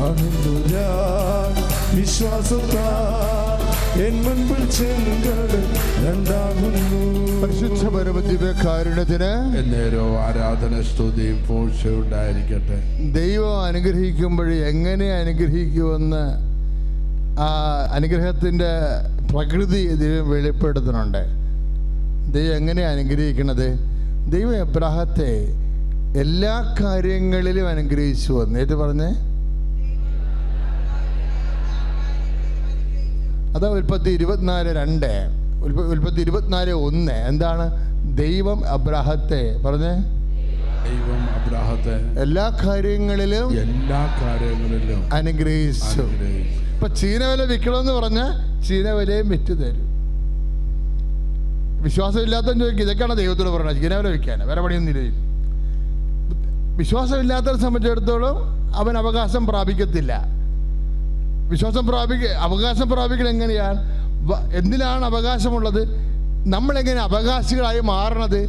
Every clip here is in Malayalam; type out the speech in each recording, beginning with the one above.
കാണുന്നു ഞാൻ വിശ്വാസത്താൽ എൻ മുൻപിൽ ചെങ്കടൽ രണ്ടാകുന്നു. പരിശുദ്ധ പരമദിവ്യകാരുണ്യത്തിന് എന്നേരവും ആരാധന സ്തുതിയും പോഴ്ചയും ഉണ്ടായിരിക്കട്ടെ. ദൈവം അനുഗ്രഹിക്കുമ്പോൾ എങ്ങനെ അനുഗ്രഹിക്കുമെന്ന് ആ അനുഗ്രഹത്തിൻ്റെ പ്രകൃതി ദൈവം വെളിപ്പെടുത്തുന്നുണ്ട്. ദൈവം എങ്ങനെ അനുഗ്രഹിക്കണത്? ദൈവം എബ്രാഹത്തെ എല്ലാ കാര്യങ്ങളിലും അനുഗ്രഹിച്ചു വന്നു. ഏറ്റു പറഞ്ഞേ, അതാ ഉൽപ്പത്തി 24:2, ഉൽപ്പത്തി 24:1. എന്താണ്? ദൈവം അബ്രാഹത്തെ പറഞ്ഞേ, ദൈവം അബ്രാഹത്തെ എല്ലാ കാര്യങ്ങളിലും അനുഗ്രഹിച്ചു. ഇപ്പൊ ചീനവില വിൽക്കണമെന്ന് പറഞ്ഞാൽ ചീനവിലയും വിറ്റ് തരും. വിശ്വാസമില്ലാത്തവൻ ചോദിക്കും, ഇതൊക്കെയാണ് ദൈവത്തോട് പറഞ്ഞത്, ചീനവില വിൽക്കാനാണ്, വേറെ പണിയൊന്നുമില്ല. വിശ്വാസമില്ലാത്തവരെ സംബന്ധിച്ചിടത്തോളം അവൻ അവകാശം പ്രാപിക്കത്തില്ല. അവകാശം പ്രാപിക്കണം എങ്ങനെയാണ്? എന്തിനാണ് അവകാശമുള്ളത്? നമ്മളെങ്ങനെ അവകാശികളായി മാറണത്?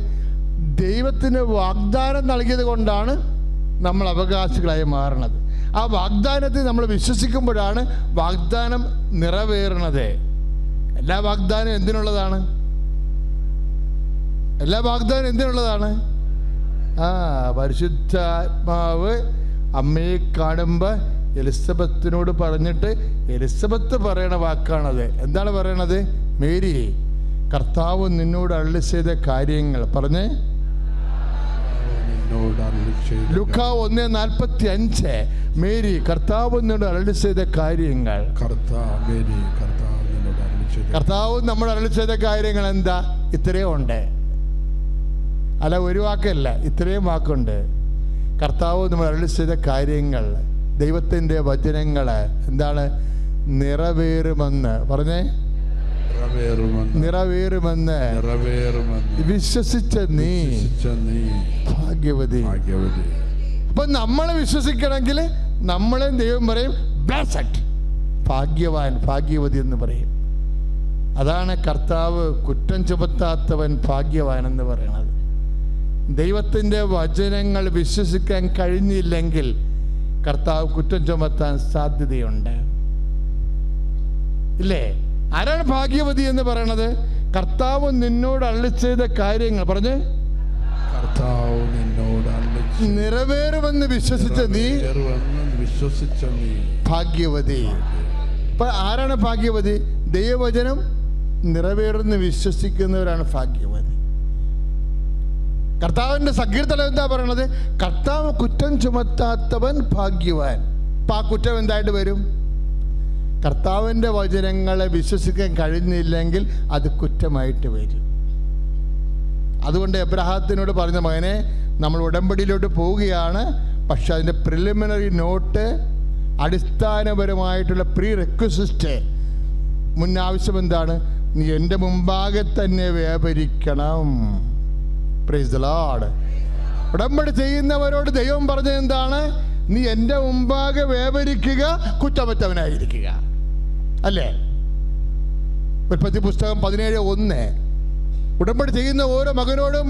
ദൈവത്തിന് വാഗ്ദാനം നൽകിയത് കൊണ്ടാണ് നമ്മൾ അവകാശികളായി മാറണത്. ആ വാഗ്ദാനത്തെ നമ്മൾ വിശ്വസിക്കുമ്പോഴാണ് വാഗ്ദാനം നിറവേറണത്. എല്ലാ വാഗ്ദാനം എന്തിനുള്ളതാണ്? എല്ലാ വാഗ്ദാനം എന്തിനുള്ളതാണ്? പരിശുദ്ധാത്മാവ് അമ്മയെ കാണുമ്പോൾ എലിസബത്തിനോട് പറഞ്ഞിട്ട് എലിസബത്ത് പറയണ വാക്കാണത്. എന്താണ് പറയണത്? മേരി, കർത്താവ് നിന്നോട് അരുളി ചെയ്ത കാര്യങ്ങൾ പറഞ്ഞേ. ലൂക്കാ 1:45. മേരി, കർത്താവ് നിന്നോട് അരുളി ചെയ്ത കാര്യങ്ങൾ. കർത്താവ് നമ്മൾ അരുളി ചെയ്ത കാര്യങ്ങൾ എന്താ? ഇത്രയും ഉണ്ട്. അല്ല, ഒരു വാക്കല്ല, ഇത്രയും വാക്കുണ്ട്. കർത്താവ് നമ്മൾ അരുളി ചെയ്ത കാര്യങ്ങൾ, ദൈവത്തിൻ്റെ വചനങ്ങൾ എന്താണ്? നിറവേറുമെന്ന് പറഞ്ഞേ. നിറവേറുമെന്ന് വിശ്വസിച്ച നീ ഭാഗ്യവതി. അപ്പൊ നമ്മൾ വിശ്വസിക്കണമെങ്കിൽ നമ്മളെ ദൈവം പറയും ബ്ലെസ്ഡ്, ഭാഗ്യവാൻ, ഭാഗ്യവതി എന്ന് പറയും. അതാണ് കർത്താവ് കുറ്റം ചുമത്താത്തവൻ ഭാഗ്യവാൻ എന്ന് പറയുന്നത്. ദൈവത്തിൻ്റെ വചനങ്ങൾ വിശ്വസിക്കാൻ കഴിഞ്ഞില്ലെങ്കിൽ കർത്താവ് കുറ്റം ചുമത്താൻ സാധ്യതയുണ്ട്. ഇല്ലേ? ആരാണ് ഭാഗ്യവതി എന്ന് പറയണത്? കർത്താവ് നിന്നോട് അരുളി ചെയ്ത കാര്യങ്ങൾ പറഞ്ഞ് നിറവേറുമെന്ന് വിശ്വസിച്ച നീ ഭാഗ്യവതി. ഇപ്പൊ ആരാണ് ഭാഗ്യവതി? ദൈവവചനം നിറവേറുമെന്ന് വിശ്വസിക്കുന്നവരാണ് ഭാഗ്യവതി. കർത്താവിൻ്റെ സങ്കീർത്തനം എന്താ പറയണത്? കർത്താവ് കുറ്റം ചുമത്താത്തവൻ ഭാഗ്യവാൻ. അപ്പം ആ കുറ്റം എന്തായിട്ട് വരും? കർത്താവിൻ്റെ വചനങ്ങളെ വിശ്വസിക്കാൻ കഴിഞ്ഞില്ലെങ്കിൽ അത് കുറ്റമായിട്ട് വരും. അതുകൊണ്ട് എബ്രാഹത്തിനോട് പറഞ്ഞ, മകനെ, നമ്മൾ ഉടമ്പടിയിലോട്ട് പോവുകയാണ്, പക്ഷെ അതിൻ്റെ പ്രിലിമിനറി നോട്ട്, അടിസ്ഥാനപരമായിട്ടുള്ള പ്രീ റെക്വസിസ്റ്റ്, മുൻ ആവശ്യം എന്താണ്? നീ എൻ്റെ മുമ്പാകെ തന്നെ വ്യാപരിക്കണം. Praise the Lord. ഉടമ്പടി ചെയ്യുന്നവരോട് ദൈവം പറഞ്ഞത് എന്താണ്? നീ എൻ്റെ മുമ്പാകെ വ്യാപരിക്കുക, കുറ്റമറ്റവനായിരിക്കുക. അല്ലേ? ഉൽപ്പത്തി പുസ്തകം 17:1. ഉടമ്പടി ചെയ്യുന്ന ഓരോ മകനോടും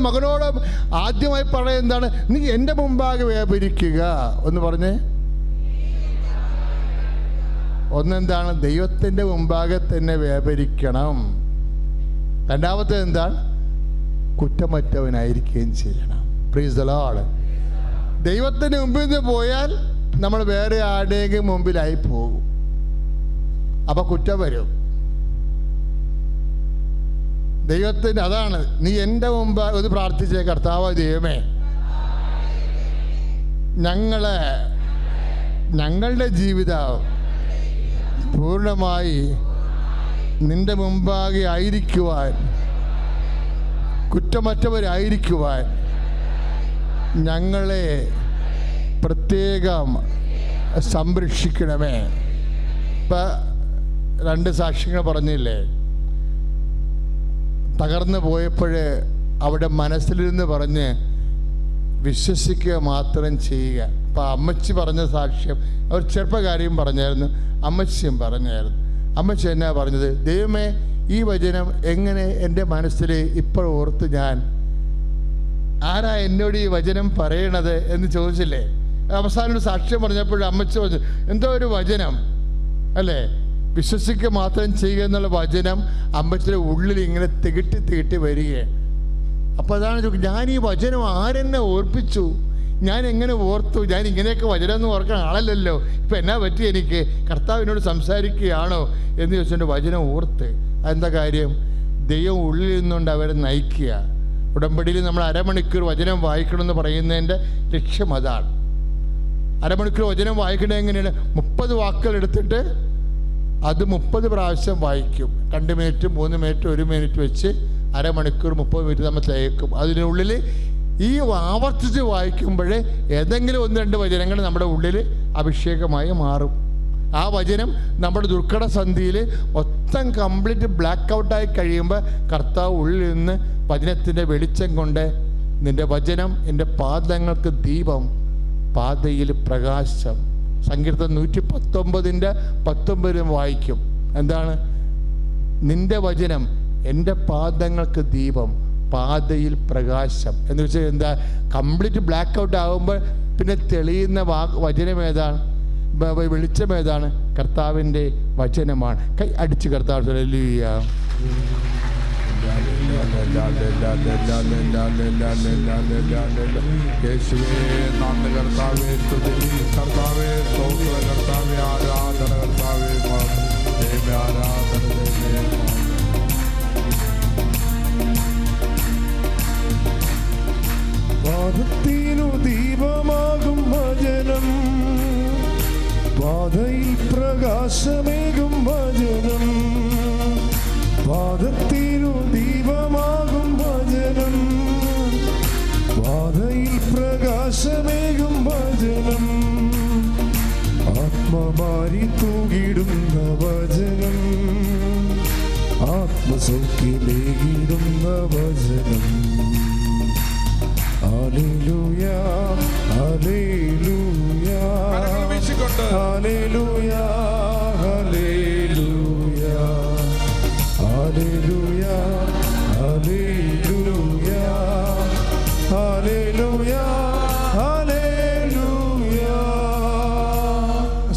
ആദ്യമായി പറയുന്നത് എന്താണ്? നീ എൻ്റെ മുമ്പാകെ വ്യാപരിക്കുക. ഒന്ന് പറഞ്ഞേ. ഒന്നെന്താണ്? ദൈവത്തിൻ്റെ മുമ്പാകെ തന്നെ വ്യാപരിക്കണം. രണ്ടാമത്തെ എന്താണ്? കുറ്റമറ്റവനായിരിക്കുകയും ചെയ്യണം. Praise the Lord. ദൈവത്തിൻ്റെ മുമ്പിൽ നിന്ന് പോയാൽ നമ്മൾ വേറെ ആരുടെയെങ്കിലും മുമ്പിലായി പോകും. അപ്പം കുറ്റം വരും. ദൈവത്തിൻ്റെ അതാണ്, നീ എൻ്റെ മുമ്പ് ഒന്ന് പ്രാർത്ഥിച്ചേ, കർത്താവ് ദൈവമേ, ഞങ്ങളുടെ ജീവിതം പൂർണ്ണമായി നിൻ്റെ മുമ്പാകെ ആയിരിക്കുവാൻ, കുറ്റമറ്റവരായിരിക്കുവാൻ ഞങ്ങളെ പ്രത്യേകം സംരക്ഷിക്കണമേ. ഇപ്പം 2 സാക്ഷ്യങ്ങൾ പറഞ്ഞില്ലേ? തകർന്നു പോയപ്പോൾ അവിടെ മനസ്സിലിരുന്ന് പറഞ്ഞ് വിശ്വസിക്കുക മാത്രം ചെയ്യുക. അപ്പം അമ്മച്ചി പറഞ്ഞ സാക്ഷ്യം, അവർ ചെറുപ്പക്കാരിയും പറഞ്ഞായിരുന്നു, അമ്മച്ചിയും പറഞ്ഞായിരുന്നു. അമ്മച്ചി എന്നാ പറഞ്ഞത്? ദൈവമേ, ഈ വചനം എങ്ങനെ എൻ്റെ മനസ്സിൽ ഇപ്പോൾ ഓർത്ത്, ഞാൻ ആരാ എന്നോട് ഈ വചനം പറയണത് എന്ന് ചോദിച്ചില്ലേ? അവസാനം ഒരു സാക്ഷ്യം പറഞ്ഞപ്പോഴും അമ്മച്ചി പറഞ്ഞു, എന്തോ ഒരു വചനം അല്ലേ, വിശ്വസിക്കുക മാത്രം ചെയ്യുക എന്നുള്ള വചനം അമ്മച്ചിയുടെ ഉള്ളിൽ ഇങ്ങനെ തികട്ടി വരികയാണ്. അപ്പോൾ അതാണ് ഞാൻ ഈ വചനം ആരെന്നെ ഓർപ്പിച്ചു, ഞാൻ എങ്ങനെ ഓർത്തു, ഞാൻ ഇങ്ങനെയൊക്കെ വചനം എന്ന് ഓർക്കാൻ ആളല്ലല്ലോ, ഇപ്പം എന്നാ പറ്റി എനിക്ക്, കർത്താവിനോട് സംസാരിക്കുകയാണോ എന്ന് ചോദിച്ചുകൊണ്ട് വചനം ഓർത്ത്. അതെന്താ കാര്യം? ദൈവം ഉള്ളിൽ നിന്നുകൊണ്ട് അവരെ നയിക്കുക. ഉടമ്പടിയിൽ നമ്മൾ അരമണിക്കൂർ വചനം വായിക്കണമെന്ന് പറയുന്നതിൻ്റെ ലക്ഷ്യം അതാണ്. അരമണിക്കൂർ വചനം വായിക്കണത് എങ്ങനെയാണ്? 30 വാക്കുകൾ എടുത്തിട്ട് അത് 30 പ്രാവശ്യം വായിക്കും. 2 മിനിറ്റ് 3 മിനിറ്റ് 1 മിനിറ്റ് വെച്ച് അരമണിക്കൂർ 30 മിനിറ്റ് നമ്മൾ തേക്കും. അതിനുള്ളിൽ ഈ ആവർത്തിച്ച് വായിക്കുമ്പോൾ ഏതെങ്കിലും 1-2 വചനങ്ങൾ നമ്മുടെ ഉള്ളിൽ അഭിഷേകമായി മാറും. ആ വചനം നമ്മുടെ ദുർഘട സന്ധിയിൽ മൊത്തം കംപ്ലീറ്റ് ബ്ലാക്ക് ഔട്ടായി കഴിയുമ്പോൾ കർത്താവ് ഉള്ളിൽ നിന്ന് വചനത്തിൻ്റെ വെളിച്ചം കൊണ്ട്, നിൻ്റെ വചനം എൻ്റെ പാദങ്ങൾക്ക് ദീപം, പാതയിൽ പ്രകാശം. സങ്കീർത്തനം 119:19 വായിക്കും. എന്താണ്? നിൻ്റെ വചനം എൻ്റെ പാദങ്ങൾക്ക് ദീപം, പാതയിൽ പ്രകാശം എന്ന് വെച്ചാൽ എന്താ? കംപ്ലീറ്റ് ബ്ലാക്ക് ഔട്ട് ആകുമ്പോൾ പിന്നെ തെളിയുന്ന വചനം ഏതാണ്? വെളിച്ചം ഏതാണ്? കർത്താവിൻ്റെ വചനമാണ്. കൈ അടിച്ച് കർത്താവ് ഹല്ലേലൂയ. യേശുവേ നന്ദി കർത്താവേ, സ്തുതി കർത്താവേ, സ്തോത്രം കർത്താവേ, ആരാധന കർത്താവേ, ദൈവമേ ആരാധന ദൈവമേ. പാദത്തിനു ദീപമാകും വചനം, പാതയിൽ പ്രകാശമേകും വചനം. പാദത്തിനു ദീപമാകും വചനം, പാതയിൽ പ്രകാശമേകും വചനം. ആത്മമാരി തൂകിടുന്ന വചനം, ആത്മസൗഖ്യമേകിടുന്ന വചനം. Hallelujah hallelujah hallelujah hallelujah hallelujah hallelujah hallelujah hallelujah.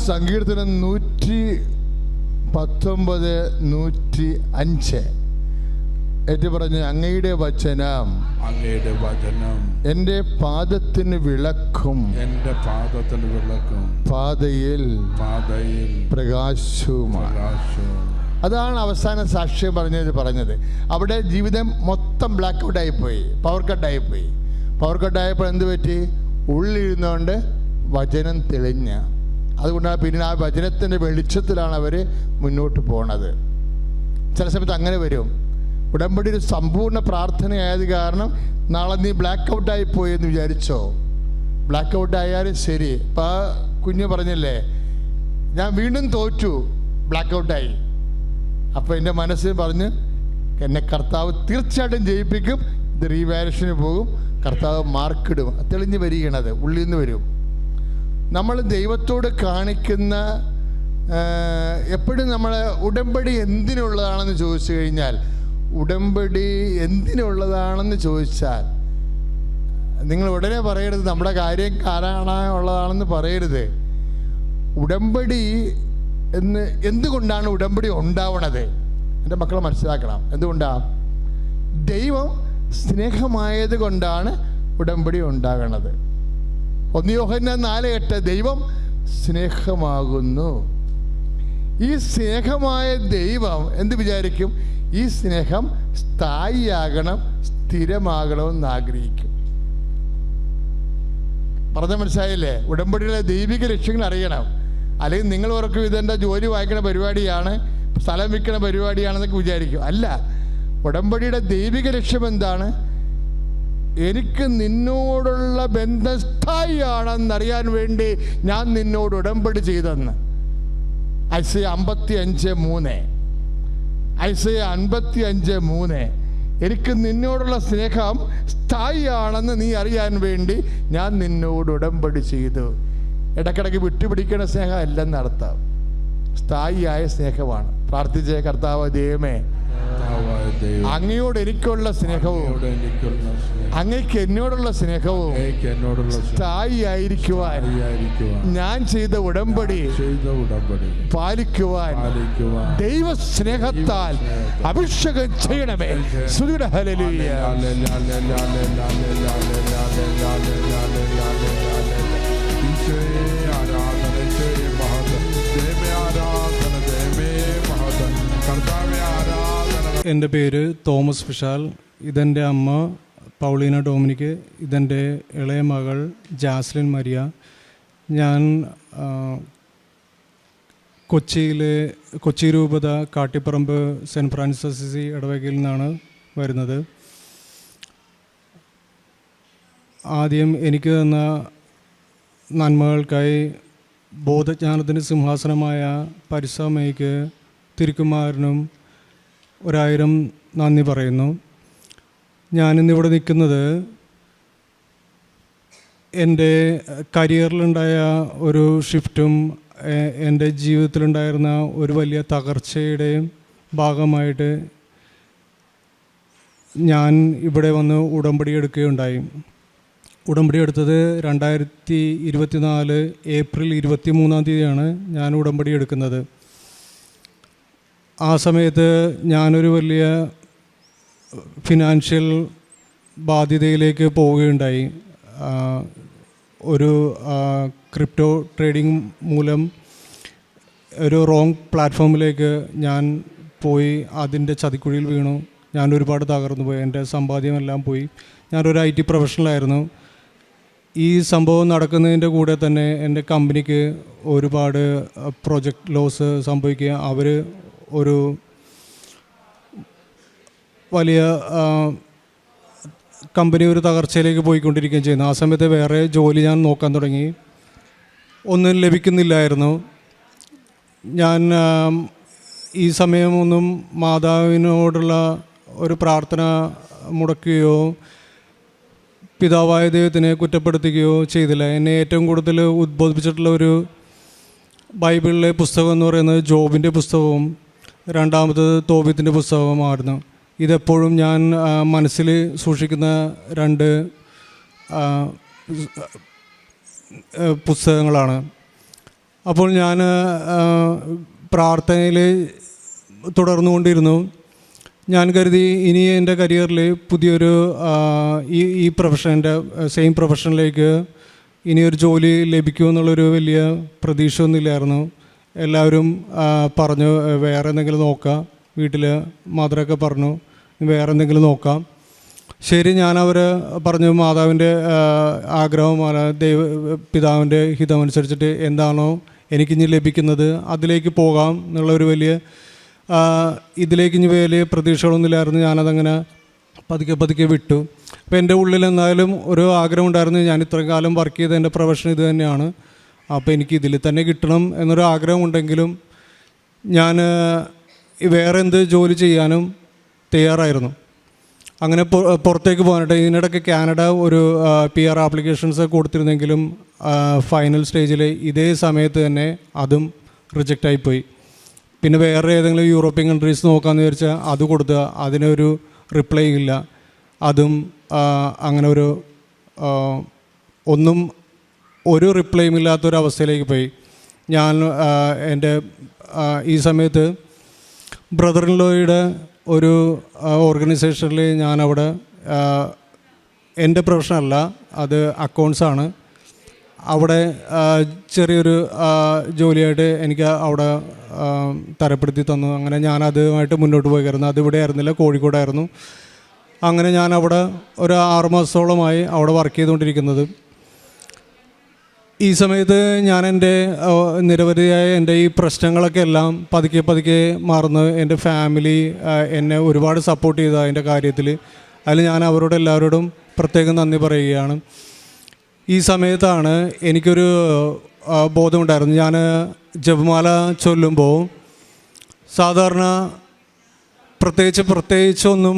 സങ്കീർത്തനം 119:105 ഏറ്റു പറഞ്ഞ്, അങ്ങയുടെ വചനം അങ്ങയുടെ വചനം എൻ്റെ പാദത്തിന് വിളക്കും, എൻ്റെ പാദത്തിന് വിളക്കും, പാതയിൽ പ്രകാശവുമാണ്. അതാണ് അവസാന സാക്ഷ്യം പറഞ്ഞത്. അവിടെ ജീവിതം മൊത്തം ബ്ലാക്ക് ഔട്ട് ആയിപ്പോയി, പവർ കട്ടായിപ്പോയി. പവർ കട്ടായപ്പോൾ എന്ത് പറ്റി? ഉള്ളിലിരുന്നുകൊണ്ട് വചനം തെളിഞ്ഞ. അതുകൊണ്ടാണ് പിന്നെ ആ വചനത്തിൻ്റെ വെളിച്ചത്തിലാണ് അവർ മുന്നോട്ട് പോണത്. ചില സമയത്ത് അങ്ങനെ വരും. ഉടമ്പടി ഒരു സമ്പൂർണ്ണ പ്രാർത്ഥനയായത് കാരണം നാളെ നീ ബ്ലാക്ക് ഔട്ടായി പോയെന്ന് വിചാരിച്ചോ? ബ്ലാക്ക് ഔട്ട് ആയാലും ശരി. ഇപ്പം ആ കുഞ്ഞ് പറഞ്ഞില്ലേ, ഞാൻ വീണ്ടും തോറ്റു, ബ്ലാക്ക് ഔട്ടായി. അപ്പോൾ എൻ്റെ മനസ്സിൽ പറഞ്ഞ്, എന്നെ കർത്താവ് തീർച്ചയായിട്ടും ജയിപ്പിക്കും, ഇത് റീവാലുവേഷന് പോകും, കർത്താവ് മാർക്കിടും. തെളിഞ്ഞ് വരികയാണത്, ഉള്ളിൽ നിന്ന് വരും. നമ്മൾ ദൈവത്തോട് കാണിക്കുന്ന എപ്പോഴും നമ്മൾ ഉടമ്പടി എന്തിനുള്ളതാണെന്ന് ചോദിച്ചു കഴിഞ്ഞാൽ, ഉടമ്പടി എന്തിനുള്ളതാണെന്ന് ചോദിച്ചാൽ നിങ്ങൾ ഉടനെ പറയരുത് നമ്മുടെ കാര്യം കാണാനുള്ളതാണെന്ന് പറയരുത്. ഉടമ്പടി എന്തുകൊണ്ടാണ് ഉടമ്പടി ഉണ്ടാവണത്? എൻ്റെ മക്കളെ മനസ്സിലാക്കണം. എന്തുകൊണ്ടാണ്? ദൈവം സ്നേഹമായത് കൊണ്ടാണ് ഉടമ്പടി ഉണ്ടാകണത്. 1 യോഹന്നാൻ 4:8 ദൈവം സ്നേഹമാകുന്നു. ഈ സ്നേഹമായ ദൈവം എന്ത് വിചാരിക്കും? ഈ സ്നേഹം സ്ഥായിയാകണം, സ്ഥിരമാകണമെന്ന് ആഗ്രഹിക്കും. പറഞ്ഞ മനസ്സിലായില്ലേ? ഉടമ്പടിയുടെ ദൈവിക ലക്ഷ്യങ്ങൾ അറിയണം. അല്ലെങ്കിൽ നിങ്ങൾ ഓർക്കും ഇതെൻ്റെ ജോലി വായിക്കണ പരിപാടിയാണ്, സ്ഥലം വിൽക്കണ പരിപാടിയാണെന്നൊക്കെ വിചാരിക്കും. അല്ല, ഉടമ്പടിയുടെ ദൈവിക ലക്ഷ്യം എന്താണ്? എനിക്ക് നിന്നോടുള്ള ബന്ധം സ്ഥായിയാണെന്നറിയാൻ വേണ്ടി ഞാൻ നിന്നോട് ഉടമ്പടി ചെയ്തെന്ന്. ഐസയ 55:3 ഐസയ 55:3 എനിക്ക് നിന്നോടുള്ള സ്നേഹം സ്ഥായിയാണെന്ന് നീ അറിയാൻ വേണ്ടി ഞാൻ നിന്നോട് ഉടമ്പടി ചെയ്തു. ഇടയ്ക്കിടയ്ക്ക് വിട്ടുപിടിക്കുന്ന സ്നേഹം അല്ലെന്നർത്ഥം. സ്ഥായിയായ സ്നേഹമാണ്. പ്രാർത്ഥിച്ച കർത്താവ് ദൈവമേ, അങ്ങയോട് എനിക്കുള്ള സ്നേഹവും അങ്ങേക്ക് എന്നോടുള്ള സ്നേഹവും സ്ഥായിയായിരിക്കുവാൻ ഞാൻ ചെയ്ത ഉടമ്പടി പാലിക്കുവാൻ ദൈവ സ്നേഹത്താൽ അഭിഷേകം ചെയ്യണമേ. സ്തുതിയുടെ ഹല്ലേലൂയ. എൻ്റെ പേര് തോമസ് ഫിഷാൽ. ഇതെൻ്റെ അമ്മ പൗളീന ഡൊമിനിക്. ഇതെൻ്റെ ഇളയ മകൾ ജാസ്ലിൻ മരിയ. ഞാൻ കൊച്ചി രൂപത കാട്ടിപ്പറമ്പ് സെൻറ്റ് ഫ്രാൻസിസ് അസീസി ഇടവകയിൽ നിന്നാണ് വരുന്നത്. ആദ്യം എനിക്ക് തന്ന നന്മകൾക്കായി ബോധജ്ഞാനത്തിൻ്റെ സിംഹാസനമായ പരിസമ്മയ്ക്ക് തിരുക്കുമാരനും 1000 നന്ദി പറയുന്നു. ഞാനിന്നിവിടെ നിൽക്കുന്നത് എൻ്റെ കരിയറിലുണ്ടായ ഒരു ഷിഫ്റ്റും എൻ്റെ ജീവിതത്തിലുണ്ടായിരുന്ന ഒരു വലിയ തകർച്ചയുടെയും ഭാഗമായിട്ട് ഞാൻ ഇവിടെ വന്ന് ഉടമ്പടി എടുക്കുകയുണ്ടായി. ഉടമ്പടി എടുത്തത് 2024 ഏപ്രിൽ 23 ഞാൻ ഉടമ്പടി എടുക്കുന്നത്. ആ സമയത്ത് ഞാനൊരു വലിയ ഫിനാൻഷ്യൽ ബാധ്യതയിലേക്ക് പോവുകയുണ്ടായി. ഒരു ക്രിപ്റ്റോ ട്രേഡിംഗ് മൂലം ഒരു റോങ് പ്ലാറ്റ്ഫോമിലേക്ക് ഞാൻ പോയി അതിൻ്റെ ചതിക്കുഴിയിൽ വീണു. ഞാൻ ഒരുപാട് തകർന്നു പോയി. എൻ്റെ സമ്പാദ്യമെല്ലാം പോയി. ഞാനൊരു IT പ്രൊഫഷണലായിരുന്നു. ഈ സംഭവം നടക്കുന്നതിൻ്റെ കൂടെ തന്നെ എൻ്റെ കമ്പനിക്ക് ഒരുപാട് പ്രൊജക്റ്റ് ലോസ് സംഭവിക്കുക. അവർ ഒരു വലിയ കമ്പനി ഒരു തകർച്ചയിലേക്ക് പോയിക്കൊണ്ടിരിക്കുകയും ചെയ്യുന്നു. ആ സമയത്ത് വേറെ ജോലി ഞാൻ നോക്കാൻ തുടങ്ങി. ഒന്നും ലഭിക്കുന്നില്ലായിരുന്നു. ഞാൻ ഈ സമയമൊന്നും മാതാവിനോടുള്ള ഒരു പ്രാർത്ഥന മുടക്കുകയോ പിതാവായ ദൈവത്തിനെ കുറ്റപ്പെടുത്തുകയോ ചെയ്തില്ല. എന്നെ ഏറ്റവും കൂടുതൽ ഉദ്ബോധിപ്പിച്ചിട്ടുള്ള ഒരു ബൈബിളിലെ പുസ്തകം എന്ന് പറയുന്നത് ജോബിൻ്റെ പുസ്തകവും രണ്ടാമത്തത് തോബീത്തിൻ്റെ പുസ്തകവുമായിരുന്നു. ഇതെപ്പോഴും ഞാൻ മനസ്സിൽ സൂക്ഷിക്കുന്ന 2 പുസ്തകങ്ങളാണ്. അപ്പോൾ ഞാൻ പ്രാർത്ഥനയിൽ തുടർന്നുകൊണ്ടിരുന്നു. ഞാൻ കരുതി ഇനി എൻ്റെ കരിയറിൽ പുതിയൊരു ഈ പ്രൊഫഷൻ്റെ സെയിം പ്രൊഫഷനിലേക്ക് ഇനിയൊരു ജോലി ലഭിക്കുമെന്നുള്ളൊരു വലിയ പ്രതീക്ഷ ഒന്നുമില്ലായിരുന്നു. എല്ലാവരും പറഞ്ഞു വേറെ എന്തെങ്കിലും നോക്കാം. വീട്ടിൽ മദറൊക്കെ പറഞ്ഞു വേറെ എന്തെങ്കിലും നോക്കാം. ശരി, ഞാനവർ പറഞ്ഞു മാതാവിൻ്റെ ആഗ്രഹം പിതാവിൻ്റെ ഹിതമനുസരിച്ചിട്ട് എന്താണോ എനിക്കിനി ലഭിക്കുന്നത് അതിലേക്ക് പോകാം എന്നുള്ളൊരു വലിയ ഇതിലേക്ക് ഇനി വലിയ പ്രതീക്ഷകളൊന്നുമില്ലായിരുന്നു. ഞാനതങ്ങനെ പതുക്കെ വിട്ടു. അപ്പോൾ എൻ്റെ ഉള്ളിൽ എന്തായാലും ഒരു ആഗ്രഹം ഉണ്ടായിരുന്നു. ഞാൻ ഇത്രയും കാലം വർക്ക് ചെയ്ത എൻ്റെ പ്രൊഫഷൻ ഇത് തന്നെയാണ്. അപ്പോൾ എനിക്ക് ഇതിൽ തന്നെ കിട്ടണം എന്നൊരു ആഗ്രഹം ഉണ്ടെങ്കിലും ഞാൻ വേറെ എന്ത് ജോലി ചെയ്യാനും തയ്യാറായിരുന്നു. അങ്ങനെ പുറത്തേക്ക് പോകാനായിട്ട് ഇതിനിടയ്ക്ക് കാനഡ ഒരു PR ആപ്ലിക്കേഷൻസ് കൊടുത്തിരുന്നെങ്കിലും ഫൈനൽ സ്റ്റേജിൽ ഇതേ സമയത്ത് തന്നെ അതും റിജക്റ്റായിപ്പോയി. പിന്നെ വേറെ ഏതെങ്കിലും യൂറോപ്യൻ കൺട്രീസ് നോക്കാമെന്ന് വിചാരിച്ചാൽ അത് കൊടുക്കുക, അതിനൊരു റിപ്ലൈ ഇല്ല. അതും അങ്ങനെ ഒരു റിപ്ലൈയും ഇല്ലാത്തൊരവസ്ഥയിലേക്ക് പോയി. ഞാൻ എൻ്റെ ഈ സമയത്ത് ബ്രദർ-ഇൻ-ലോയുടെ ഒരു ഓർഗനൈസേഷനിൽ ഞാനവിടെ എൻ്റെ പ്രൊഫഷനല്ല, അത് അക്കൗണ്ട്സാണ്. അവിടെ ചെറിയൊരു ജോലിയായിട്ട് എനിക്ക് അവിടെ തരപ്പെടുത്തി തന്നു. അങ്ങനെ ഞാനതുമായിട്ട് മുന്നോട്ട് പോയിരുന്നു. അതിവിടെ ആയിരുന്നില്ല, കോഴിക്കോടായിരുന്നു. അങ്ങനെ ഞാൻ അവിടെ ഒരു 6 മാസത്തോളമായി അവിടെ വർക്ക് ചെയ്തുകൊണ്ടിരിക്കുന്നത്. ഈ സമയത്ത് ഞാൻ എൻ്റെ നിരവധിയായ എൻ്റെ ഈ പ്രശ്നങ്ങളൊക്കെ എല്ലാം പതുക്കെ മാറുന്നു. എൻ്റെ ഫാമിലി എന്നെ ഒരുപാട് സപ്പോർട്ട് ചെയ്തു അതിൻ്റെ കാര്യത്തിൽ. അതിൽ ഞാൻ അവരോട് എല്ലാവരോടും പ്രത്യേകം നന്ദി പറയുകയാണ്. ഈ സമയത്താണ് എനിക്കൊരു ബോധമുണ്ടായിരുന്നു. ഞാൻ ജപമാല ചൊല്ലുമ്പോൾ സാധാരണ പ്രത്യേകിച്ചൊന്നും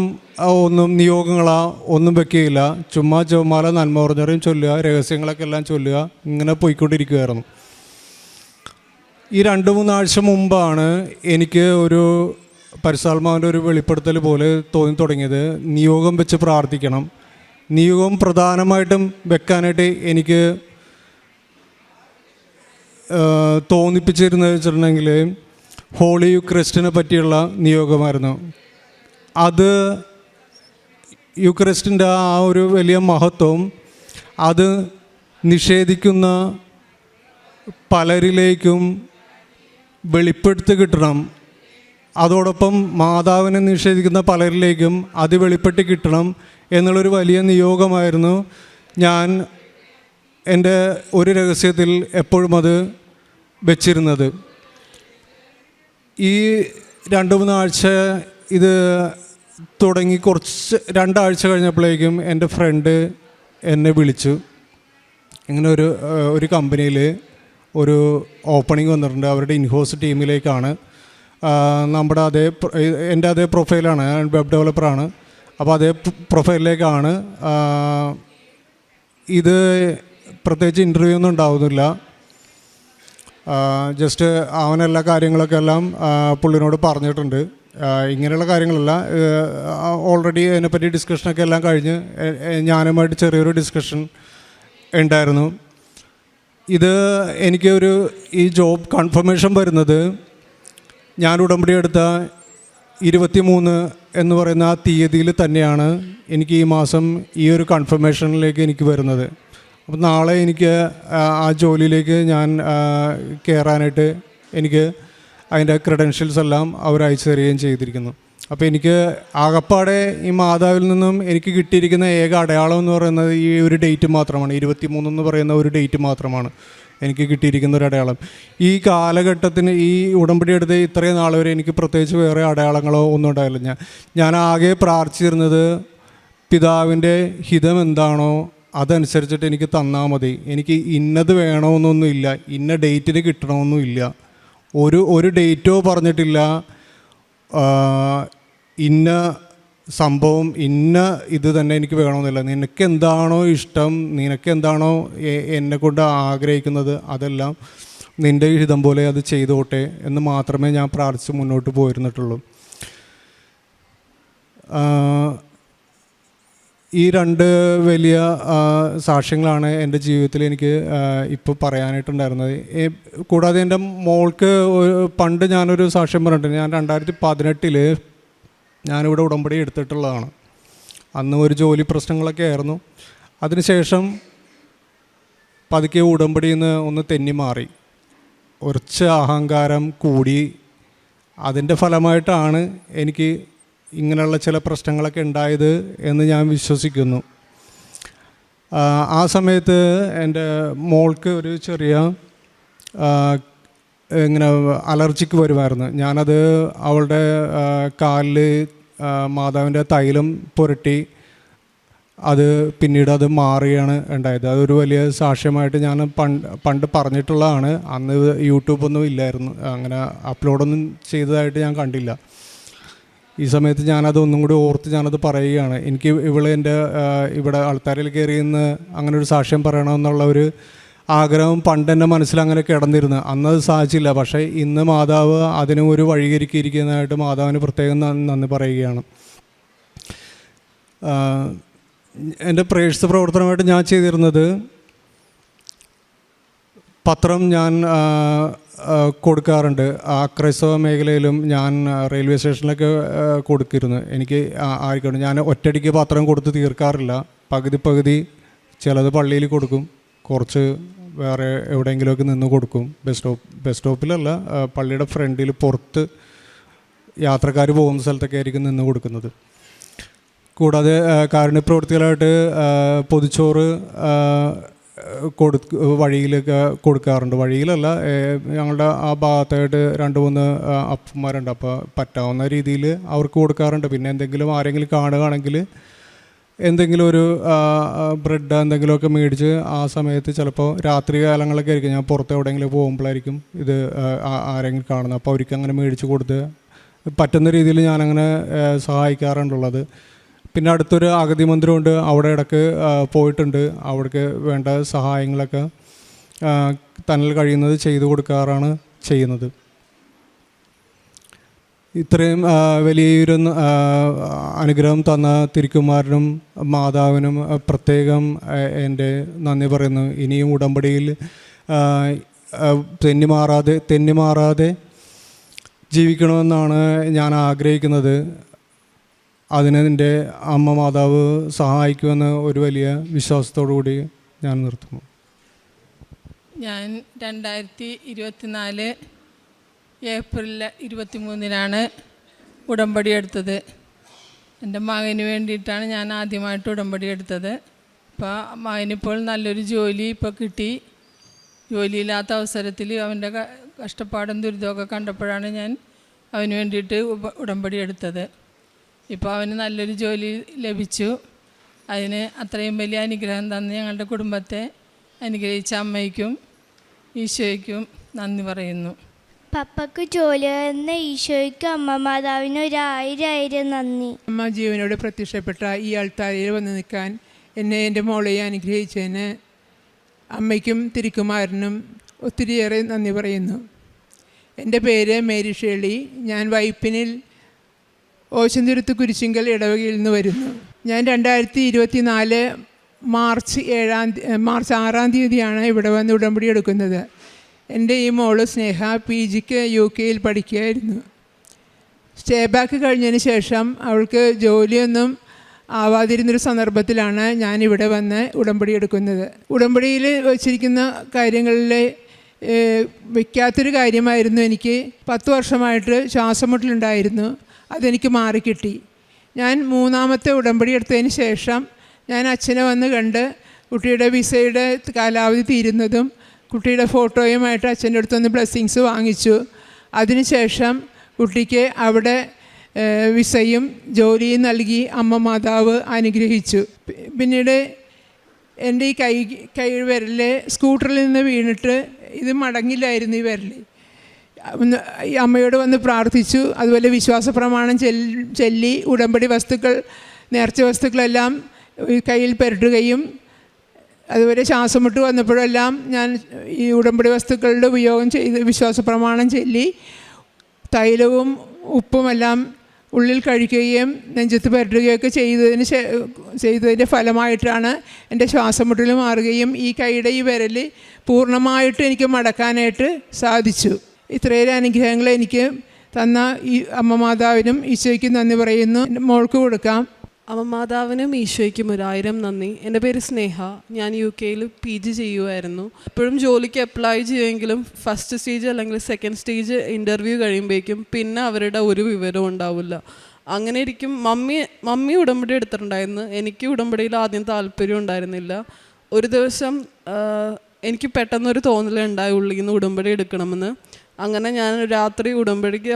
നിയോഗങ്ങളൊന്നും വെക്കുകയില്ല. ചുമ്മാ ജപമാല നന്മ പറഞ്ഞവരെയും ചൊല്ലുക, രഹസ്യങ്ങളൊക്കെ എല്ലാം ചൊല്ലുക, ഇങ്ങനെ പോയിക്കൊണ്ടിരിക്കുകയായിരുന്നു. ഈ 2-3 ആഴ്ച മുമ്പാണ് എനിക്ക് ഒരു പരിശുദ്ധാത്മാവിൻ്റെ ഒരു വെളിപ്പെടുത്തൽ പോലെ തോന്നി തുടങ്ങിയത്. നിയോഗം വെച്ച് പ്രാർത്ഥിക്കണം, നിയോഗം പ്രധാനമായിട്ടും വെക്കാനായിട്ട് എനിക്ക് തോന്നിപ്പിച്ചിരുന്നത് വെച്ചിട്ടുണ്ടെങ്കിൽ ഹോളി യുക്രിസ്റ്റിനെ പറ്റിയുള്ള നിയോഗമായിരുന്നു. അത് യുക്രിസ്റ്റിൻ്റെ ആ ഒരു വലിയ മഹത്വം അത് നിഷേധിക്കുന്ന പലരിലേക്കും വെളിപ്പെടുത്തി കിട്ടണം. അതോടൊപ്പം മാതാവിനെ നിഷേധിക്കുന്ന പലരിലേക്കും അത് വെളിപ്പെട്ട് കിട്ടണം എന്നുള്ളൊരു വലിയ നിയോഗമായിരുന്നു ഞാൻ എൻ്റെ ഒരു രഹസ്യത്തിൽ എപ്പോഴും അത് വെച്ചിരുന്നത്. ഈ 2-3 ആഴ്ച ഇത് തുടങ്ങി 2 ആഴ്ച കഴിഞ്ഞപ്പോഴേക്കും എൻ്റെ ഫ്രണ്ട് എന്നെ വിളിച്ചു. ഇങ്ങനെ ഒരു കമ്പനിയിൽ ഒരു ഓപ്പണിംഗ് വന്നിട്ടുണ്ട്, അവരുടെ ഇൻഹോസ് ടീമിലേക്കാണ്. നമ്മുടെ എൻ്റെ അതേ പ്രൊഫൈലാണ്, വെബ് ഡെവലപ്പറാണ്. അപ്പോൾ അതേ പ്രൊഫൈലിലേക്കാണ്. ഇത് പ്രത്യേകിച്ച് ഇൻ്റർവ്യൂ ഒന്നും ഉണ്ടാവുന്നില്ല. ജസ്റ്റ് അവനെല്ലാ കാര്യങ്ങളൊക്കെ എല്ലാം പുള്ളിനോട് പറഞ്ഞിട്ടുണ്ട്. ഇങ്ങനെയുള്ള കാര്യങ്ങളല്ല, ഓൾറെഡി അതിനെപ്പറ്റി ഡിസ്കഷനൊക്കെ എല്ലാം കഴിഞ്ഞ് ഞാനുമായിട്ട് ചെറിയൊരു ഡിസ്കഷൻ ഉണ്ടായിരുന്നു. ഇത് എനിക്ക് ഈ ജോബ് കൺഫർമേഷൻ വരുന്നത് ഞാൻ ഉടമ്പടി എടുത്ത 23 എന്ന് പറയുന്ന ആ തീയതിയിൽ തന്നെയാണ് എനിക്ക് ഈ മാസം ഈ ഒരു കൺഫർമേഷനിലേക്ക് എനിക്ക് വരുന്നത്. അപ്പം നാളെ എനിക്ക് ആ ജോലിയിലേക്ക് ഞാൻ കയറാനായിട്ട് എനിക്ക് അതിൻ്റെ ക്രെഡൻഷ്യൽസ് എല്ലാം അവർ അയച്ചു തരികയും ചെയ്തിരിക്കുന്നു. അപ്പോൾ എനിക്ക് ആകപ്പാടെ ഈ മാതാവിൽ നിന്നും എനിക്ക് കിട്ടിയിരിക്കുന്ന ഏക അടയാളം എന്ന് പറയുന്നത് ഈ ഒരു ഡേറ്റ് മാത്രമാണ്. 23 എന്ന് പറയുന്ന ഒരു ഡേറ്റ് മാത്രമാണ് എനിക്ക് കിട്ടിയിരിക്കുന്ന ഒരു അടയാളം. ഈ കാലഘട്ടത്തിന് ഈ ഉടമ്പടി എടുത്ത് ഇത്രയും നാൾ വരെ എനിക്ക് പ്രത്യേകിച്ച് വേറെ അടയാളങ്ങളോ ഒന്നും ഉണ്ടായില്ല. ഞാൻ ആകെ പ്രാർത്ഥിച്ചിരുന്നത് പിതാവിൻ്റെ ഹിതം എന്താണോ അതനുസരിച്ചിട്ട് എനിക്ക് തന്നാൽ മതി. എനിക്ക് ഇന്നത് വേണമെന്നൊന്നുമില്ല, ഇന്ന ഡേറ്റിന് കിട്ടണമെന്നുമില്ല. ഒരു ഡേറ്റോ പറഞ്ഞിട്ടില്ല, ഇന്ന സംഭവം ഇന്ന ഇത് തന്നെ എനിക്ക് വേണമെന്നില്ല. നിനക്ക് എന്താണോ ഇഷ്ടം, നിനക്ക് എന്താണോ എന്നെ കൊണ്ട് ആഗ്രഹിക്കുന്നത് അതെല്ലാം നിൻ്റെ ഹിതം പോലെ അത് ചെയ്തോട്ടെ എന്ന് മാത്രമേ ഞാൻ പ്രാർത്ഥിച്ച് മുന്നോട്ട് പോയിരുന്നിട്ടുള്ളൂ. ഈ 2 വലിയ സാക്ഷ്യങ്ങളാണ് എൻ്റെ ജീവിതത്തിൽ എനിക്ക് ഇപ്പോൾ പറയാനായിട്ടുണ്ടായിരുന്നത്. കൂടാതെ എൻ്റെ മോൾക്ക് പണ്ട് ഞാനൊരു സാക്ഷ്യം പറഞ്ഞിട്ടുണ്ട്. ഞാൻ 2018 ഞാനിവിടെ ഉടമ്പടി എടുത്തിട്ടുള്ളതാണ്. അന്ന് ഒരു ജോലി പ്രശ്നങ്ങളൊക്കെ ആയിരുന്നു. അതിനുശേഷം പതുക്കെ ഉടമ്പടിയിൽ നിന്ന് ഒന്ന് തെന്നി മാറി, കുറച്ച് അഹങ്കാരം കൂടി. അതിൻ്റെ ഫലമായിട്ടാണ് എനിക്ക് ഇങ്ങനെയുള്ള ചില പ്രശ്നങ്ങളൊക്കെ ഉണ്ടായത് എന്ന് ഞാൻ വിശ്വസിക്കുന്നു. ആ സമയത്ത് എൻ്റെ മോൾക്ക് ഒരു ചെറിയ ഇങ്ങനെ അലർജിക്ക് വരുമായിരുന്നു. ഞാനത് അവളുടെ കാലിൽ മാതാവിൻ്റെ തൈലം പുരട്ടി അത് പിന്നീട് അത് മാറുകയാണ് ഉണ്ടായത്. അതൊരു വലിയ സാക്ഷ്യമായിട്ട് ഞാൻ പണ്ട് പറഞ്ഞിട്ടുള്ളതാണ്. അന്ന് യൂട്യൂബൊന്നും ഇല്ലായിരുന്നു, അങ്ങനെ അപ്ലോഡൊന്നും ചെയ്തതായിട്ട് ഞാൻ കണ്ടില്ല. ഈ സമയത്ത് ഞാനത് ഒന്നും കൂടി ഓർത്ത് ഞാനത് പറയുകയാണ്. എനിക്ക് എൻ്റെ ഇവിടെ ആൾത്താരിൽ കയറിയെന്ന് അങ്ങനെ ഒരു സാക്ഷ്യം പറയണമെന്നുള്ള ഒരു ആഗ്രഹം പണ്ട് എൻ്റെ മനസ്സിൽ അങ്ങനെ കിടന്നിരുന്നു. അന്നത് സാധിച്ചില്ല. പക്ഷേ ഇന്ന് മാതാവ് അതിന് ഒരു വഴിയൊരുക്കിയിരിക്കുന്നതായിട്ട് മാതാവിന് പ്രത്യേകം നന്ദി പറയുകയാണ്. എൻ്റെ പ്രേക്ഷിത പ്രവർത്തനമായിട്ട് ഞാൻ ചെയ്തിരുന്നത് പത്രം ഞാൻ കൊടുക്കാറുണ്ട്. ആ ക്രൈസ്തവ മേഖലയിലും ഞാൻ റെയിൽവേ സ്റ്റേഷനിലൊക്കെ കൊടുക്കിരുന്നു. എനിക്ക് ആയിക്കോട്ടെ, ഞാൻ ഒറ്റയടിക്ക് പത്രം കൊടുത്ത് തീർക്കാറില്ല. പകുതി ചിലത് പള്ളിയിൽ കൊടുക്കും, കുറച്ച് വേറെ എവിടെയെങ്കിലുമൊക്കെ നിന്ന് കൊടുക്കും. ബസ് സ്റ്റോപ്പിലല്ല, പള്ളിയുടെ ഫ്രണ്ടിൽ പുറത്ത് യാത്രക്കാർ പോകുന്ന സ്ഥലത്തൊക്കെ ആയിരിക്കും നിന്ന് കൊടുക്കുന്നത്. കൂടാതെ കാരുണ്യപ്രവൃത്തികളായിട്ട് പൊതിച്ചോറ് വഴിയിലൊക്കെ കൊടുക്കാറുണ്ട്. വഴിയിലല്ല, ഞങ്ങളുടെ ആ ഭാഗത്തായിട്ട് 2-3 അപ്പന്മാരുണ്ട്. അപ്പോൾ പറ്റാവുന്ന രീതിയിൽ അവർക്ക് കൊടുക്കാറുണ്ട്. പിന്നെ എന്തെങ്കിലും ആരെങ്കിലും കാണുകയാണെങ്കിൽ എന്തെങ്കിലും ഒരു ബ്രെഡ് എന്തെങ്കിലുമൊക്കെ മേടിച്ച് ആ സമയത്ത് ചിലപ്പോൾ രാത്രി കാലങ്ങളൊക്കെ ആയിരിക്കും, ഞാൻ പുറത്ത് എവിടെയെങ്കിലും പോകുമ്പോഴായിരിക്കും ഇത് ആരെങ്കിലും കാണുന്നത്. അപ്പോൾ അവർക്ക് അങ്ങനെ മേടിച്ച് കൊടുത്ത് പറ്റുന്ന രീതിയിൽ ഞാനങ്ങനെ സഹായിക്കാറുണ്ടുള്ളത്. പിന്നെ അടുത്തൊരു അഗതി മന്ദിരമുണ്ട്, അവിടെ ഇടയ്ക്ക് പോയിട്ടുണ്ട്. അവിടേക്ക് വേണ്ട സഹായങ്ങളൊക്കെ തന്നിൽ കഴിയുന്നത് ചെയ്തു കൊടുക്കാറാണ് ചെയ്യുന്നത്. ഇത്രയും വലിയൊരു അനുഗ്രഹം തന്ന തിരുക്കുമാരനും മാതാവിനും പ്രത്യേകം എൻ്റെ നന്ദി പറയുന്നു. ഇനിയും ഉടമ്പടിയിൽ തെന്നിമാറാതെ ജീവിക്കണമെന്നാണ് ഞാൻ ആഗ്രഹിക്കുന്നത്. അതിന് എൻ്റെ അമ്മ മാതാവ് സഹായിക്കുമെന്ന് ഒരു വലിയ വിശ്വാസത്തോടു കൂടി ഞാൻ നിർത്തുന്നു. ഞാൻ 2024 ഏപ്രിൽ 23 ഉടമ്പടി എടുത്തത്. എൻ്റെ മകന് വേണ്ടിയിട്ടാണ് ഞാൻ ആദ്യമായിട്ട് ഉടമ്പടി എടുത്തത്. അപ്പോൾ മകനിപ്പോൾ നല്ലൊരു ജോലി ഇപ്പോൾ കിട്ടി. ജോലിയില്ലാത്ത അവസരത്തിൽ അവൻ്റെ കഷ്ടപ്പാടും ദുരിതമൊക്കെ കണ്ടപ്പോഴാണ് ഞാൻ അവന് വേണ്ടിയിട്ട് ഉടമ്പടി എടുത്തത്. ഇപ്പോൾ അവന് നല്ലൊരു ജോലി ലഭിച്ചു. അതിന് അത്രയും വലിയ അനുഗ്രഹം തന്ന് ഞങ്ങളുടെ കുടുംബത്തെ അനുഗ്രഹിച്ച അമ്മയ്ക്കും ഈശോയ്ക്കും നന്ദി പറയുന്നു. പപ്പക്ക് ജോലി തന്ന ഈശോയ്ക്കും അമ്മ മാതാവിന് 1000 നന്ദി. അമ്മ ജീവനോട് പ്രത്യക്ഷപ്പെട്ട ഈ ആൾത്താരയിൽ വന്ന് നിൽക്കാൻ എന്നെ എൻ്റെ മോളെയെ അനുഗ്രഹിച്ചതിന് അമ്മയ്ക്കും തിരുക്കുമാരനും ഒത്തിരിയേറെ നന്ദി പറയുന്നു. എൻ്റെ പേര് മേരി ഷേളി. ഞാൻ വൈപ്പിനിൽ ഓശന്തുരുത്ത് കുരിശിങ്കൽ ഇടവകയിൽ നിന്ന് വരുന്നു. ഞാൻ 2024 മാർച്ച് 6 തീയതിയാണ് ഇവിടെ വന്ന് ഉടമ്പടി എടുക്കുന്നത്. എൻ്റെ ഈ മോള് സ്നേഹ PGക്ക് UK പഠിക്കുകയായിരുന്നു. സ്റ്റേ ബാക്ക് കഴിഞ്ഞതിന് ശേഷം അവൾക്ക് ജോലിയൊന്നും ആവാതിരുന്നൊരു സന്ദർഭത്തിലാണ് ഞാനിവിടെ വന്ന് ഉടമ്പടി എടുക്കുന്നത്. ഉടമ്പടിയിൽ വച്ചിരിക്കുന്ന കാര്യങ്ങളിൽ വയ്ക്കാത്തൊരു കാര്യമായിരുന്നു എനിക്ക് 10 വർഷമായിട്ട് ശ്വാസമുട്ടലുണ്ടായിരുന്നു. അതെനിക്ക് മാറിക്കിട്ടി. ഞാൻ 3ാമത്തെ ഉടമ്പടി എടുത്തതിന് ശേഷം ഞാൻ അച്ഛനെ വന്ന് കണ്ട് കുട്ടിയുടെ വിസയുടെ കാലാവധി തീരുന്നതും കുട്ടിയുടെ ഫോട്ടോയുമായിട്ട് അച്ഛൻ്റെ അടുത്തൊന്ന് ബ്ലെസ്സിങ്സ് വാങ്ങിച്ചു. അതിനുശേഷം കുട്ടിക്ക് അവിടെ വിസയും ജോലിയും നൽകി അമ്മ മാതാവ് അനുഗ്രഹിച്ചു. പിന്നീട് എൻ്റെ ഈ കൈ വിരൽ സ്കൂട്ടറിൽ നിന്ന് വീണിട്ട് ഇത് മടങ്ങില്ലായിരുന്നു. ഈ വിരൽ ഈ അമ്മയോട് വന്ന് പ്രാർത്ഥിച്ചു. അതുപോലെ വിശ്വാസ പ്രമാണം ചൊല്ലി ഉടമ്പടി വസ്തുക്കൾ, നേർച്ച വസ്തുക്കളെല്ലാം കയ്യിൽ പുരട്ടുകയും അതുപോലെ ശ്വാസം മുട്ട് വന്നപ്പോഴെല്ലാം ഞാൻ ഈ ഉടമ്പടി വസ്തുക്കളുടെ ഉപയോഗം ചെയ്ത് വിശ്വാസ പ്രമാണം ചൊല്ലി തൈലവും ഉപ്പുമെല്ലാം ഉള്ളിൽ കഴിക്കുകയും നെഞ്ചത്ത് പുരട്ടുകയൊക്കെ ചെയ്തതിൻ്റെ ഫലമായിട്ടാണ് എൻ്റെ ശ്വാസം മുട്ടൽ മാറുകയും ഈ കൈയുടെ ഈ വിരൽ പൂർണ്ണമായിട്ട് എനിക്ക് മടക്കാനായിട്ട് സാധിച്ചു. ഇത്രയേറെ അനുഗ്രഹങ്ങൾ എനിക്ക് തന്ന ഈ അമ്മ മാതാവിനും ഈശോയ്ക്കും നന്ദി പറയുന്നു. മോൾക്ക് കൊടുക്കാം. അമ്മ മാതാവിനും ഈശോയ്ക്കും 1000 നന്ദി. എൻ്റെ പേര് സ്നേഹ. ഞാൻ UK PG ചെയ്യുമായിരുന്നു. എപ്പോഴും ജോലിക്ക് അപ്ലൈ ചെയ്യുമെങ്കിലും ഫസ്റ്റ് സ്റ്റേജ് അല്ലെങ്കിൽ സെക്കൻഡ് സ്റ്റേജ് ഇൻ്റർവ്യൂ കഴിയുമ്പോഴേക്കും പിന്നെ അവരുടെ ഒരു വിവരവും ഉണ്ടാവില്ല. അങ്ങനെ ഇരിക്കും. മമ്മി ഉടമ്പടി എടുത്തിട്ടുണ്ടായിരുന്നു. എനിക്ക് ഉടമ്പടിയിൽ ആദ്യം താല്പര്യം ഉണ്ടായിരുന്നില്ല. ഒരു ദിവസം എനിക്ക് പെട്ടെന്നൊരു തോന്നലുണ്ടായി ഉള്ളിൽ നിന്ന് ഉടമ്പടി എടുക്കണമെന്ന്. അങ്ങനെ ഞാൻ രാത്രി ഉടമ്പടിക്ക്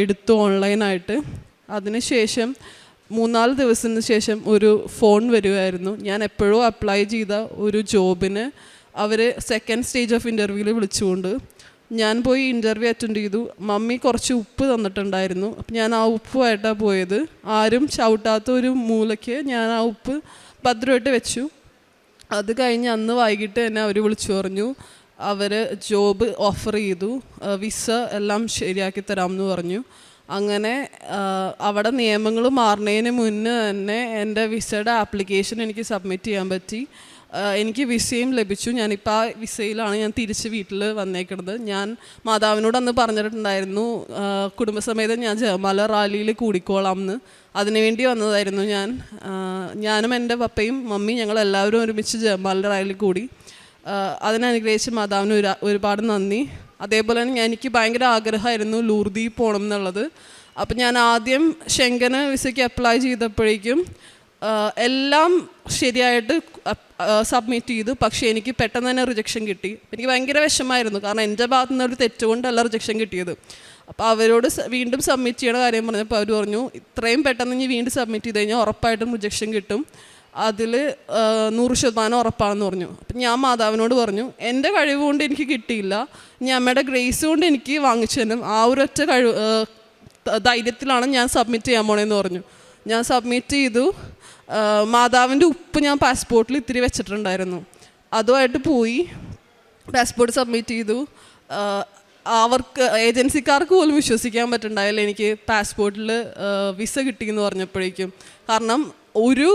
എടുത്തു ഓൺലൈനായിട്ട്. അതിനുശേഷം 3-4 ദിവസത്തിന് ശേഷം ഒരു ഫോൺ വരുമായിരുന്നു. ഞാൻ എപ്പോഴോ അപ്ലൈ ചെയ്ത ഒരു ജോബിന് അവർ സെക്കൻഡ് സ്റ്റേജ് ഓഫ് ഇൻ്റർവ്യൂവിൽ വിളിച്ചുകൊണ്ട് ഞാൻ പോയി ഇൻ്റർവ്യൂ അറ്റൻഡ് ചെയ്തു. മമ്മി കുറച്ച് ഉപ്പ് തന്നിട്ടുണ്ടായിരുന്നു. അപ്പം ഞാൻ ആ ഉപ്പുമായിട്ടാണ് പോയത്. ആരും ചവിട്ടാത്ത ഒരു മൂലയ്ക്ക് ഞാൻ ആ ഉപ്പ് ഭദ്രമായിട്ട് വെച്ചു. അത് കഴിഞ്ഞ് അന്ന് വൈകിട്ട് എന്നെ അവർ വിളിച്ചു പറഞ്ഞു അവർ ജോബ് ഓഫർ ചെയ്തു, വിസ എല്ലാം ശരിയാക്കി തരാമെന്ന് പറഞ്ഞു. അങ്ങനെ അവിടെ നിയമങ്ങൾ മാറുന്നതിന് മുന്നേ തന്നെ എൻ്റെ വിസയുടെ ആപ്ലിക്കേഷൻ എനിക്ക് സബ്മിറ്റ് ചെയ്യാൻ പറ്റി. എനിക്ക് വിസയും ലഭിച്ചു. ഞാനിപ്പോൾ ആ വിസയിലാണ് ഞാൻ തിരിച്ച് വീട്ടിൽ വന്നേക്കുന്നത്. ഞാൻ മാതാവിനോട് അന്ന് പറഞ്ഞിട്ടുണ്ടായിരുന്നു കുടുംബസമേതം ഞാൻ ജപമാല റാലിയിൽ കൂടിക്കോളാം എന്ന്. അതിനുവേണ്ടി വന്നതായിരുന്നു ഞാനും എൻ്റെ പപ്പയും മമ്മി ഞങ്ങളെല്ലാവരും ഒരുമിച്ച് ജപമാല റാലിയിൽ കൂടി. അതിനനുഗ്രഹിച്ച് മാതാവിന് ഒരുപാട് നന്ദി. അതേപോലെ തന്നെ എനിക്ക് ഭയങ്കര ആഗ്രഹമായിരുന്നു ലൂർദി പോകണം എന്നുള്ളത്. അപ്പം ഞാൻ ആദ്യം ഷെങ്കന് വിസയ്ക്ക് അപ്ലൈ ചെയ്തപ്പോഴേക്കും എല്ലാം ശരിയായിട്ട് സബ്മിറ്റ് ചെയ്തു. പക്ഷേ എനിക്ക് പെട്ടെന്ന് തന്നെ റിജക്ഷൻ കിട്ടി. എനിക്ക് ഭയങ്കര വിഷമമായിരുന്നു. കാരണം എൻ്റെ ഭാഗത്തു നിന്നൊരു തെറ്റുകൊണ്ടല്ല റിജക്ഷൻ കിട്ടിയത്. അപ്പോൾ അവരോട് വീണ്ടും സബ്മിറ്റ് ചെയ്യണ കാര്യം പറഞ്ഞപ്പോൾ അവർ പറഞ്ഞു ഇത്രയും പെട്ടെന്ന് ഇനി വീണ്ടും സബ്മിറ്റ് ചെയ്ത് കഴിഞ്ഞാൽ ഉറപ്പായിട്ടും റിജക്ഷൻ കിട്ടും, അതിൽ 100% ഉറപ്പാണെന്ന് പറഞ്ഞു. അപ്പം ഞാൻ മാതാവിനോട് പറഞ്ഞു എൻ്റെ കഴിവ് കൊണ്ട് എനിക്ക് കിട്ടിയില്ല, ഇനി അമ്മയുടെ ഗ്രേസ് കൊണ്ട് എനിക്ക് വാങ്ങിച്ചു തരും, ആ ഒരൊറ്റ ധൈര്യത്തിലാണ് ഞാൻ സബ്മിറ്റ് ചെയ്യാൻ പോണേന്ന് പറഞ്ഞു. ഞാൻ സബ്മിറ്റ് ചെയ്തു. മാതാവിൻ്റെ ഉപ്പ് ഞാൻ പാസ്പോർട്ടിൽ ഇത്തിരി വെച്ചിട്ടുണ്ടായിരുന്നു, അതുമായിട്ട് പോയി പാസ്പോർട്ട് സബ്മിറ്റ് ചെയ്തു. അവർക്ക് ഏജൻസിക്കാർക്ക് പോലും വിശ്വസിക്കാൻ പറ്റുന്നുണ്ടായില്ല എനിക്ക് പാസ്പോർട്ടിൽ വിസ കിട്ടിയെന്ന് പറഞ്ഞപ്പോഴേക്കും. കാരണം ഒരു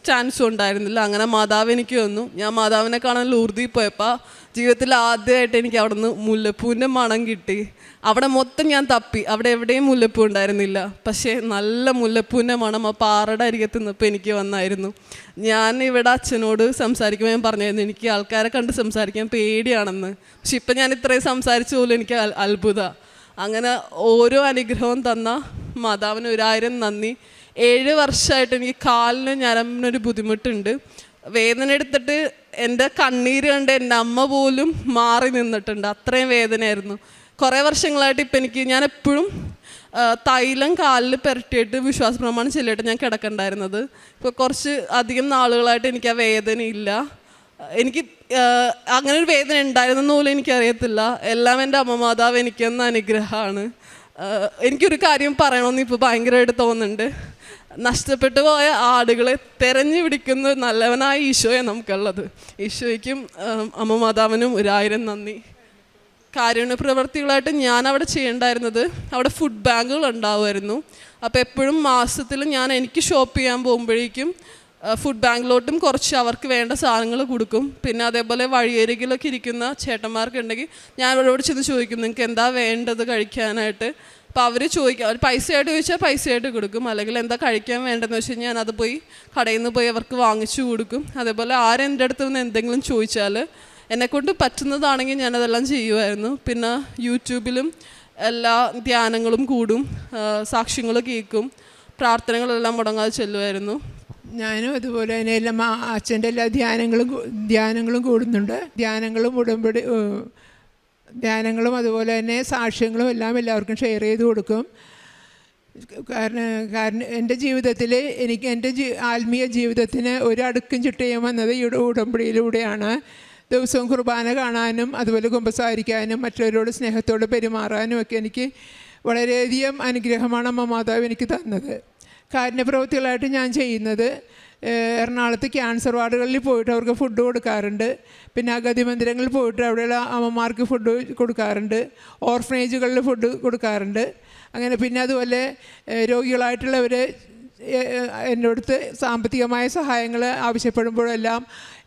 ചാൻസും ഉണ്ടായിരുന്നില്ല. അങ്ങനെ മാതാവ് എനിക്ക് വന്നു. ഞാൻ മാതാവിനെ കാണാൻ ലൂർദിൽ പോയപ്പോൾ ജീവിതത്തിൽ ആദ്യമായിട്ട് എനിക്ക് അവിടെ നിന്ന് മുല്ലപ്പൂവിൻ്റെ മണം കിട്ടി. അവിടെ മൊത്തം ഞാൻ തപ്പി, അവിടെ എവിടെയും മുല്ലപ്പൂ ഉണ്ടായിരുന്നില്ല. പക്ഷേ നല്ല മുല്ലപ്പൂവിൻ്റെ മണം ആ പാറയുടെ അരികത്ത് നിന്നപ്പോൾ എനിക്ക് വന്നായിരുന്നു. ഞാൻ ഇവിടെ അച്ഛനോട് സംസാരിക്കുമ്പോൾ ഞാൻ പറഞ്ഞായിരുന്നു എനിക്ക് ആൾക്കാരെ കണ്ട് സംസാരിക്കാൻ പേടിയാണെന്ന്. പക്ഷെ ഇപ്പം ഞാൻ ഇത്രയും സംസാരിച്ച പോലും എനിക്ക് അത്ഭുതമാണ്. അങ്ങനെ ഓരോ അനുഗ്രഹവും തന്ന മാതാവിന് 1000 നന്ദി. 7 വർഷമായിട്ട് എനിക്ക് കാലിന് ഞരമ്പിനൊരു ബുദ്ധിമുട്ടുണ്ട്. വേദന എടുത്തിട്ട് എൻ്റെ കണ്ണീര് കണ്ട് എൻ്റെ അമ്മ പോലും മാറി നിന്നിട്ടുണ്ട്. അത്രയും വേദനയായിരുന്നു. കുറേ വർഷങ്ങളായിട്ട് ഇപ്പം ഞാൻ എപ്പോഴും തൈലം കാലിൽ പുരട്ടിയിട്ട് വിശ്വാസ പ്രമാണം ചൊല്ലിയിട്ട് ഞാൻ കിടക്കണ്ടായിരുന്നത്. ഇപ്പോൾ കുറച്ച് അധികം നാളുകളായിട്ട് എനിക്ക് ആ വേദനയില്ല. എനിക്ക് അങ്ങനെ ഒരു വേദന ഉണ്ടായിരുന്നെന്ന് പോലും എനിക്കറിയത്തില്ല. എല്ലാം എൻ്റെ അമ്മ മാതാവ് എനിക്കെന്ന അനുഗ്രഹമാണ്. എനിക്കൊരു കാര്യം പറയണമെന്ന് ഇപ്പോൾ ഭയങ്കരമായിട്ട് തോന്നുന്നുണ്ട്. നഷ്ടപ്പെട്ടു പോയ ആടുകളെ തെരഞ്ഞു പിടിക്കുന്ന നല്ലവനായ ഈശോയെ നമുക്കുള്ളത്. ഈശോയ്ക്കും അമ്മ മാതാവിനും 1000 നന്ദി. കാരുണ്യ പ്രവർത്തികളായിട്ട് ഞാൻ അവിടെ ചെയ്യേണ്ടായിരുന്നത് അവിടെ ഫുഡ് ബാങ്കുകൾ ഉണ്ടാവുമായിരുന്നു. അപ്പോൾ എപ്പോഴും മാസത്തിൽ എനിക്ക് ഷോപ്പ് ചെയ്യാൻ പോകുമ്പോഴേക്കും ഫുഡ് ബാങ്കിലോട്ടും കുറച്ച് അവർക്ക് വേണ്ട സാധനങ്ങൾ കൊടുക്കും. പിന്നെ അതേപോലെ വഴിയരികിലൊക്കെ ഇരിക്കുന്ന ചേട്ടന്മാർക്കുണ്ടെങ്കിൽ ഞാൻ അവരോട് ചെന്ന് ചോദിക്കും നിങ്ങൾക്ക് എന്താ വേണ്ടത് കഴിക്കാനായിട്ട്. അപ്പോൾ അവർ ചോദിക്കും, അവർ പൈസയായിട്ട് ചോദിച്ചാൽ പൈസയായിട്ട് കൊടുക്കും. അല്ലെങ്കിൽ എന്താ കഴിക്കാൻ വേണ്ടതെന്ന് വെച്ച് കഴിഞ്ഞാൽ ഞാനത് പോയി കടയിൽ നിന്ന് പോയി അവർക്ക് വാങ്ങിച്ചു കൊടുക്കും. അതേപോലെ ആരെൻ്റെ അടുത്ത് നിന്ന് എന്തെങ്കിലും ചോദിച്ചാൽ എന്നെക്കൊണ്ട് പറ്റുന്നതാണെങ്കിൽ ഞാനതെല്ലാം ചെയ്യുമായിരുന്നു. പിന്നെ യൂട്യൂബിലും എല്ലാ ധ്യാനങ്ങളും കൂടും, സാക്ഷ്യങ്ങൾ കേൾക്കും, പ്രാർത്ഥനകളെല്ലാം മുടങ്ങാതെ ചെല്ലുമായിരുന്നു. ഞാനും അതുപോലെ തന്നെ എല്ലാം അച്ഛൻ്റെ എല്ലാ ധ്യാനങ്ങളും കൂടുന്നുണ്ട്. ധ്യാനങ്ങളും അതുപോലെ തന്നെ സാക്ഷ്യങ്ങളും എല്ലാം എല്ലാവർക്കും ഷെയർ ചെയ്ത് കൊടുക്കും. കാരണം എൻ്റെ ജീവിതത്തിൽ എനിക്ക് എൻ്റെ ആത്മീയ ജീവിതത്തിന് ഒരു അടുക്കും ചിട്ടയും വന്നത് ഈ ഉടമ്പടിയിലൂടെയാണ്. ദിവസവും കുർബാന കാണാനും അതുപോലെ കുമ്പസാരിക്കാനും മറ്റുള്ളവരോട് സ്നേഹത്തോടെ പെരുമാറാനും ഒക്കെ എനിക്ക് വളരെയധികം അനുഗ്രഹമാണ് അമ്മ മാതാവ് എനിക്ക് തന്നത്. കാരുണ്യപ്രവൃത്തികളായിട്ട് ഞാൻ ചെയ്യുന്നത് എറണാകുളത്ത് ക്യാൻസർ വാർഡുകളിൽ പോയിട്ട് അവർക്ക് ഫുഡ് കൊടുക്കാറുണ്ട്. പിന്നെ അഗതി മന്ദിരങ്ങളിൽ പോയിട്ട് അവിടെയുള്ള അമ്മമാർക്ക് ഫുഡ് കൊടുക്കാറുണ്ട്. ഓർഫനേജുകളിൽ ഫുഡ് കൊടുക്കാറുണ്ട്. അങ്ങനെ പിന്നെ അതുപോലെ രോഗികളായിട്ടുള്ളവർ എൻ്റെ അടുത്ത് സാമ്പത്തികമായ സഹായങ്ങൾ ആവശ്യപ്പെടുമ്പോഴെല്ലാം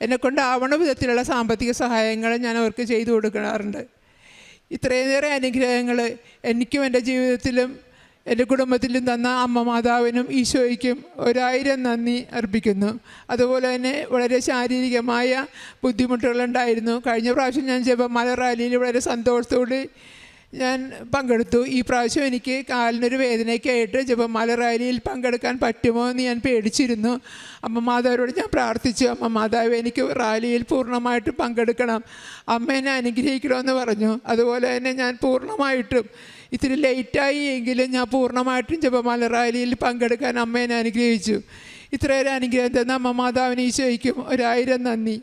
എന്നെക്കൊണ്ടാവണ വിധത്തിലുള്ള സാമ്പത്തിക സഹായങ്ങൾ ഞാൻ അവർക്ക് ചെയ്തു കൊടുക്കാറുണ്ട്. ഇത്രയേറെ അനുഗ്രഹങ്ങൾ എനിക്കും എൻ്റെ ജീവിതത്തിലും എൻ്റെ കുടുംബത്തിലും തന്ന അമ്മ മാതാവിനും ഈശോയ്ക്കും 1000 നന്ദി അർപ്പിക്കുന്നു. അതുപോലെ തന്നെ വളരെ ശാരീരികമായ ബുദ്ധിമുട്ടുകളുണ്ടായിരുന്നു. കഴിഞ്ഞ പ്രാവശ്യം ഞാൻ ജപമാല റാലിയിൽ വളരെ സന്തോഷത്തോടെ ഞാൻ പങ്കെടുത്തു. ഈ പ്രാവശ്യം എനിക്ക് കാലിനൊരു വേദനയൊക്കെ ആയിട്ട് ജപമാല റാലിയിൽ പങ്കെടുക്കാൻ പറ്റുമോ എന്ന് ഞാൻ പേടിച്ചിരുന്നു. അമ്മ മാതാവിനോട് ഞാൻ പ്രാർത്ഥിച്ചു, അമ്മ മാതാവ് എനിക്ക് റാലിയിൽ പൂർണ്ണമായിട്ടും പങ്കെടുക്കണം, അമ്മ എന്നെ അനുഗ്രഹിക്കണമെന്ന് പറഞ്ഞു. അതുപോലെ തന്നെ ഞാൻ പൂർണ്ണമായിട്ടും ഇത്തിരി ലേറ്റായി എങ്കിലും ഞാൻ പൂർണ്ണമായിട്ടും ജപമാല റാലിയിൽ പങ്കെടുക്കാൻ അമ്മേനെ അനുഗ്രഹിച്ചു. ഇത്രയേറെ അനുഗ്രഹം തന്ന അമ്മ മാതാവിന് ഈശോയ്ക്കും 1000 നന്ദി.